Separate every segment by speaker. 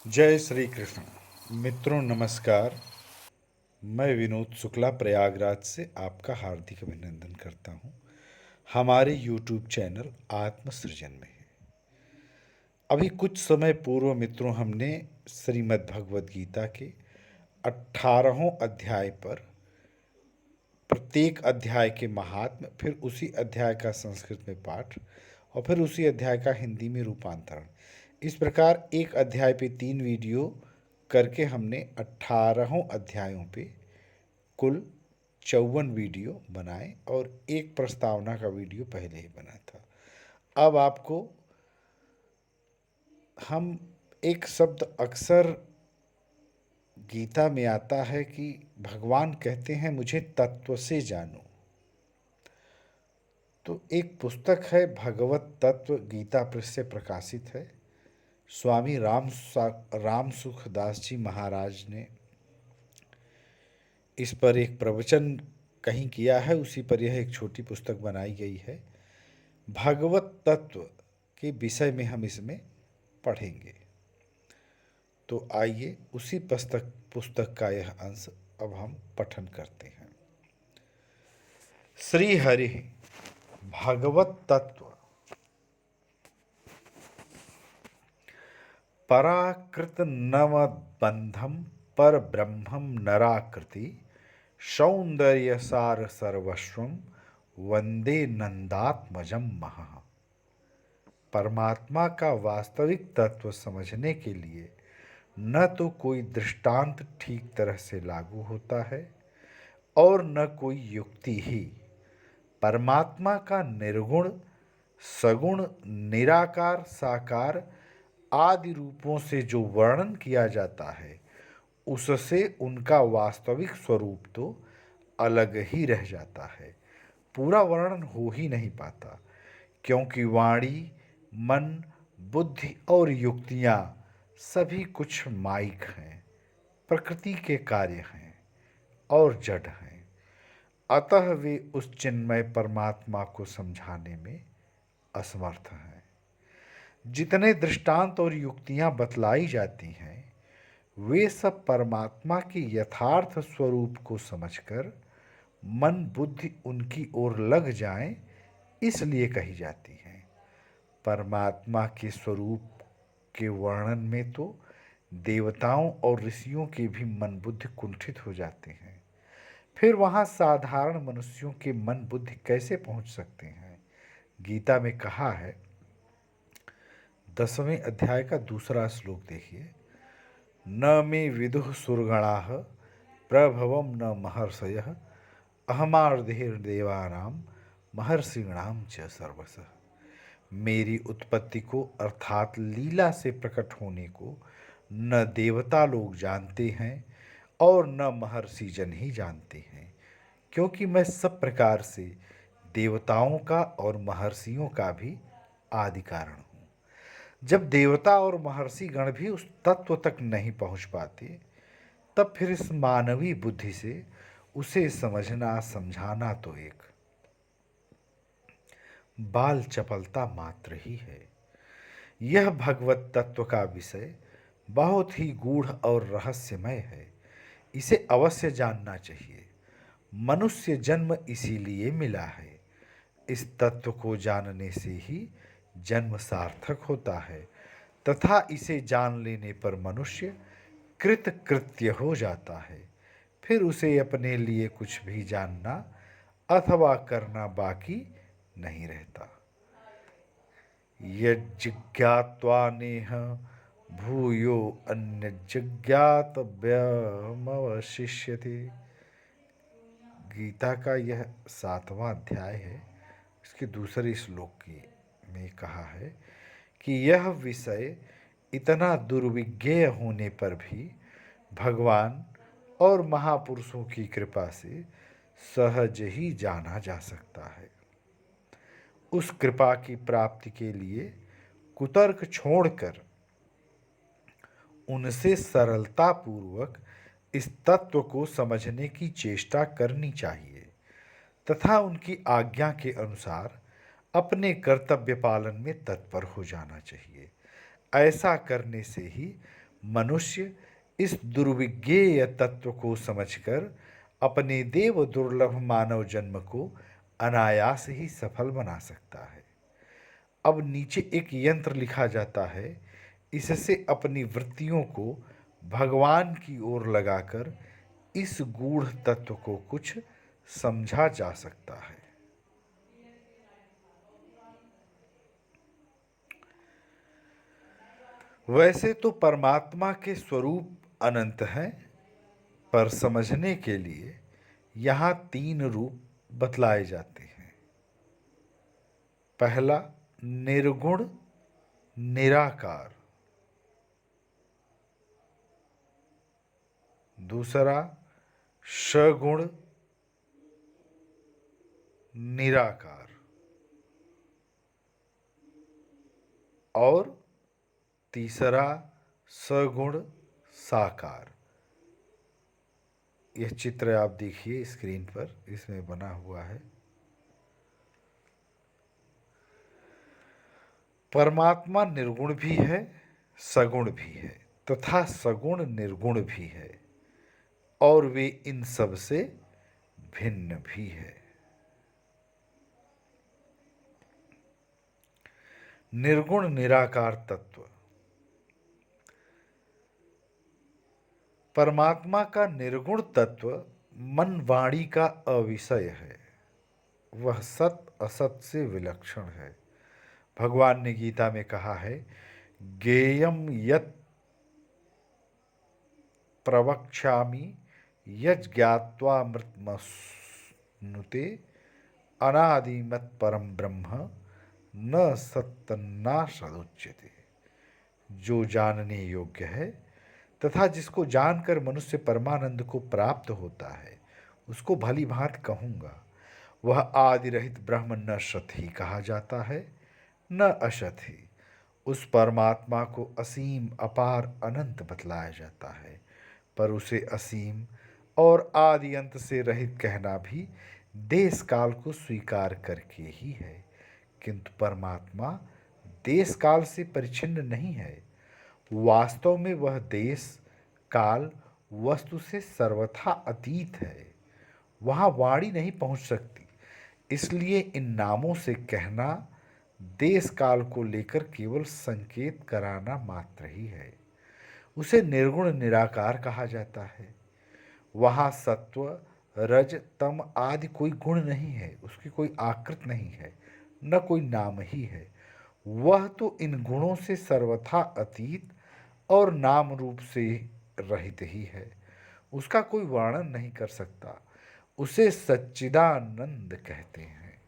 Speaker 1: जय श्री कृष्ण। मित्रों नमस्कार। मैं विनोद शुक्ला प्रयागराज से आपका हार्दिक अभिनंदन करता हूं हमारे YouTube चैनल आत्मसृजन में। अभी कुछ समय पूर्व मित्रों हमने श्रीमद् भगवद गीता के 18वें अध्याय पर प्रत्येक अध्याय के महात्म्य, फिर उसी अध्याय का संस्कृत में पाठ और फिर उसी अध्याय का हिंदी में रूपांतरण, इस प्रकार एक अध्याय पे 3 वीडियो करके हमने 18 अध्यायों पे कुल 54 वीडियो बनाए और एक प्रस्तावना का वीडियो पहले ही बना था। अब आपको हम एक शब्द अक्सर गीता में आता है कि भगवान कहते हैं मुझे तत्व से जानो। तो एक पुस्तक है भगवत तत्व गीता प्रेस से प्रकाशित है। स्वामी राम सुखदास जी महाराज ने इस पर एक प्रवचन कहीं किया है, उसी पर यह एक छोटी पुस्तक बनाई गई है। भगवत तत्व के विषय में हम इसमें पढ़ेंगे। तो आइए उसी पुस्तक का यह अंश अब हम पठन करते हैं। श्री हरि भगवत तत्व पराकृत नव बंधम पर ब्रह्मम नराकृति सौंदर्य सार सर्वस्वम वंदे नंदात्मजम महा। परमात्मा का वास्तविक तत्व समझने के लिए न तो कोई दृष्टांत ठीक तरह से लागू होता है और न कोई युक्ति ही। परमात्मा का निर्गुण, सगुण, निराकार, साकार आदि रूपों से जो वर्णन किया जाता है उससे उनका वास्तविक स्वरूप तो अलग ही रह जाता है, पूरा वर्णन हो ही नहीं पाता, क्योंकि वाणी, मन, बुद्धि और युक्तियाँ सभी कुछ माइक हैं, प्रकृति के कार्य हैं और जड़ हैं। अतः वे उस चिन्मय परमात्मा को समझाने में असमर्थ हैं। जितने दृष्टांत और युक्तियां बतलाई जाती हैं वे सब परमात्मा के यथार्थ स्वरूप को समझकर मन बुद्धि उनकी ओर लग जाए इसलिए कही जाती हैं। परमात्मा के स्वरूप के वर्णन में तो देवताओं और ऋषियों के भी मन बुद्धि कुंठित हो जाते हैं, फिर वहाँ साधारण मनुष्यों के मन बुद्धि कैसे पहुँच सकते हैं। गीता में कहा है, 10वें अध्याय का दूसरा श्लोक देखिए, न मे विदुः सुरगणाः प्रभवं न महर्षयः अहमार्धिर्देवानां महर्षिणां च सर्वसः। मेरी उत्पत्ति को अर्थात लीला से प्रकट होने को न देवता लोग जानते हैं और न महर्षि जन ही जानते हैं, क्योंकि मैं सब प्रकार से देवताओं का और महर्षियों का भी आदि कारण हूँ। जब देवता और महर्षि गण भी उस तत्व तक नहीं पहुँच पाते तब फिर इस मानवीय बुद्धि से उसे समझना समझाना तो एक बाल चपलता मात्र ही है। यह भगवत तत्व का विषय बहुत ही गूढ़ और रहस्यमय है, इसे अवश्य जानना चाहिए। मनुष्य जन्म इसीलिए मिला है। इस तत्व को जानने से ही जन्म सार्थक होता है तथा इसे जान लेने पर मनुष्य कृत कृत्य हो जाता है। फिर उसे अपने लिए कुछ भी जानना अथवा करना बाकी नहीं रहता। यज्ञात्वा नेह भूयो अन्य जिज्ञातव्यमवशिष्यते। गीता का यह 7वां अध्याय है, इसके दूसरे श्लोक में कहा है कि यह विषय इतना दुर्विज्ञेय होने पर भी भगवान और महापुरुषों की कृपा से सहज ही जाना जा सकता है। उस कृपा की प्राप्ति के लिए कुतर्क छोड़कर उनसे सरलतापूर्वक इस तत्व को समझने की चेष्टा करनी चाहिए तथा उनकी आज्ञा के अनुसार अपने कर्तव्य पालन में तत्पर हो जाना चाहिए। ऐसा करने से ही मनुष्य इस दुर्विज्ञेय तत्व को समझकर अपने देव दुर्लभ मानव जन्म को अनायास ही सफल बना सकता है। अब नीचे एक यंत्र लिखा जाता है, इससे अपनी वृत्तियों को भगवान की ओर लगाकर इस गूढ़ तत्व को कुछ समझा जा सकता है। वैसे तो परमात्मा के स्वरूप अनंत हैं, पर समझने के लिए यहाँ 3 रूप बतलाए जाते हैं। पहला निर्गुण निराकार, दूसरा सगुण निराकार और तीसरा सगुण साकार। यह चित्र आप देखिए स्क्रीन पर, इसमें बना हुआ है। परमात्मा निर्गुण भी है, सगुण भी है तथा सगुण निर्गुण भी है, और वे इन सब से भिन्न भी है। निर्गुण निराकार तत्व। परमात्मा का निर्गुण तत्व मन वाणी का अविषय है। वह सत असत से विलक्षण है। भगवान ने गीता में कहा है, ज्ञेयं यत् प्रवक्ष्यामि यज्ञात्वा मृतमश्नुते अनादिमत् परम ब्रह्म न सत्तन्ना सदुच्यते। जो जानने योग्य है तथा जिसको जानकर मनुष्य परमानंद को प्राप्त होता है, उसको भली भांति कहूँगा। वह आदि रहित ब्रह्म न सत ही कहा जाता है, न असत ही। उस परमात्मा को असीम अपार अनंत बतलाया जाता है, पर उसे असीम और आदि अंत से रहित कहना भी देश काल को स्वीकार करके ही है। किंतु परमात्मा देश काल से परिच्छिन्न नहीं है। वास्तव में वह देश काल वस्तु से सर्वथा अतीत है। वहाँ वाणी नहीं पहुँच सकती, इसलिए इन नामों से कहना देश काल को लेकर केवल संकेत कराना मात्र ही है। उसे निर्गुण निराकार कहा जाता है। वहाँ सत्व रज तम आदि कोई गुण नहीं है, उसकी कोई आकृति नहीं है, न कोई नाम ही है। वह तो इन गुणों से सर्वथा अतीत और नाम रूप से रहित ही है। उसका कोई वर्णन नहीं कर सकता। उसे सच्चिदानंद कहते हैं।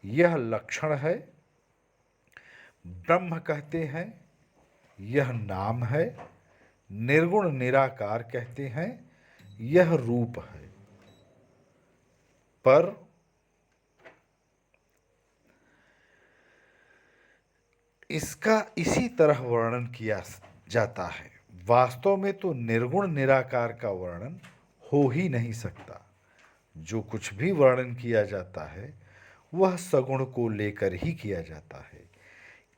Speaker 1: यह लक्षण है। ब्रह्म कहते हैं, यह नाम है। निर्गुण निराकार कहते हैं, यह रूप है। पर इसका इसी तरह वर्णन किया जाता है। वास्तव में तो निर्गुण निराकार का वर्णन हो ही नहीं सकता। जो कुछ भी वर्णन किया जाता है वह सगुण को लेकर ही किया जाता है।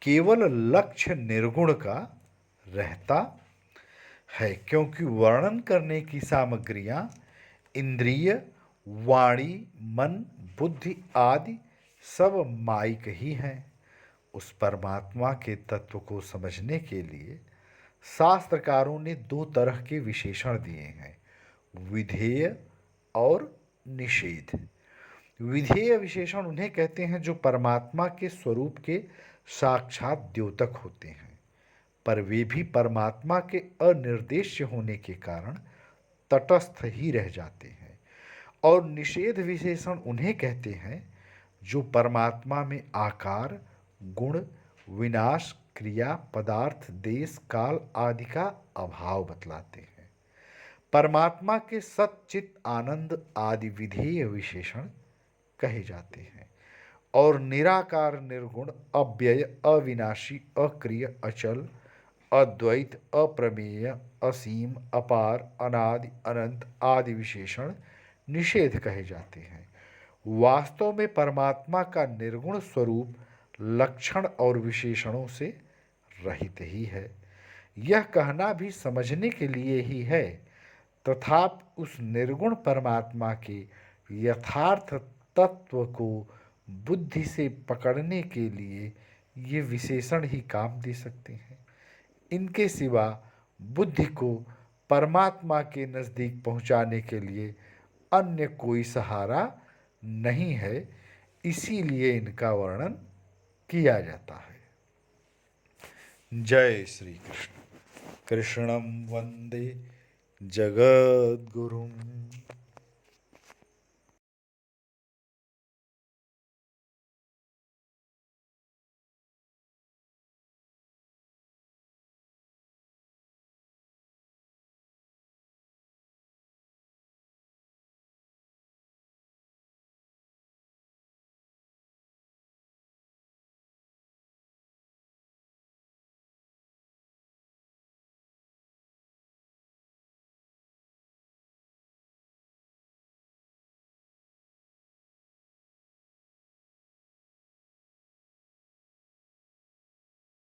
Speaker 1: केवल लक्ष्य निर्गुण का रहता है, क्योंकि वर्णन करने की सामग्रियां इंद्रिय, वाणी, मन, बुद्धि आदि सब माइक ही हैं। उस परमात्मा के तत्व को समझने के लिए शास्त्रकारों ने 2 तरह के विशेषण दिए हैं, विधेय और निषेध। विधेय विशेषण उन्हें कहते हैं जो परमात्मा के स्वरूप के साक्षात द्योतक होते हैं, पर वे भी परमात्मा के अनिर्देश्य होने के कारण तटस्थ ही रह जाते हैं। और निषेध विशेषण उन्हें कहते हैं जो परमात्मा में आकार, गुण, विनाश, क्रिया, पदार्थ, देश, काल आदि का अभाव बतलाते हैं। परमात्मा के सच्चित आनंद आदि विधेय विशेषण कहे जाते हैं। और निराकार, निर्गुण, अव्यय, अविनाशी, अक्रिय, अचल, अद्वैत, अप्रमेय, असीम, अपार, अनादि, अनंत आदि विशेषण निषेध कहे जाते हैं। वास्तव में परमात्मा का निर्गुण स्वरूप लक्षण और विशेषणों से रहित ही है। यह कहना भी समझने के लिए ही है, तथापि उस निर्गुण परमात्मा के यथार्थ तत्व को बुद्धि से पकड़ने के लिए ये विशेषण ही काम दे सकते हैं। इनके सिवा बुद्धि को परमात्मा के नज़दीक पहुंचाने के लिए अन्य कोई सहारा नहीं है, इसीलिए इनका वर्णन किया जाता है। जय श्री कृष्ण। कृष्णं वंदे जगद्गुरुम्।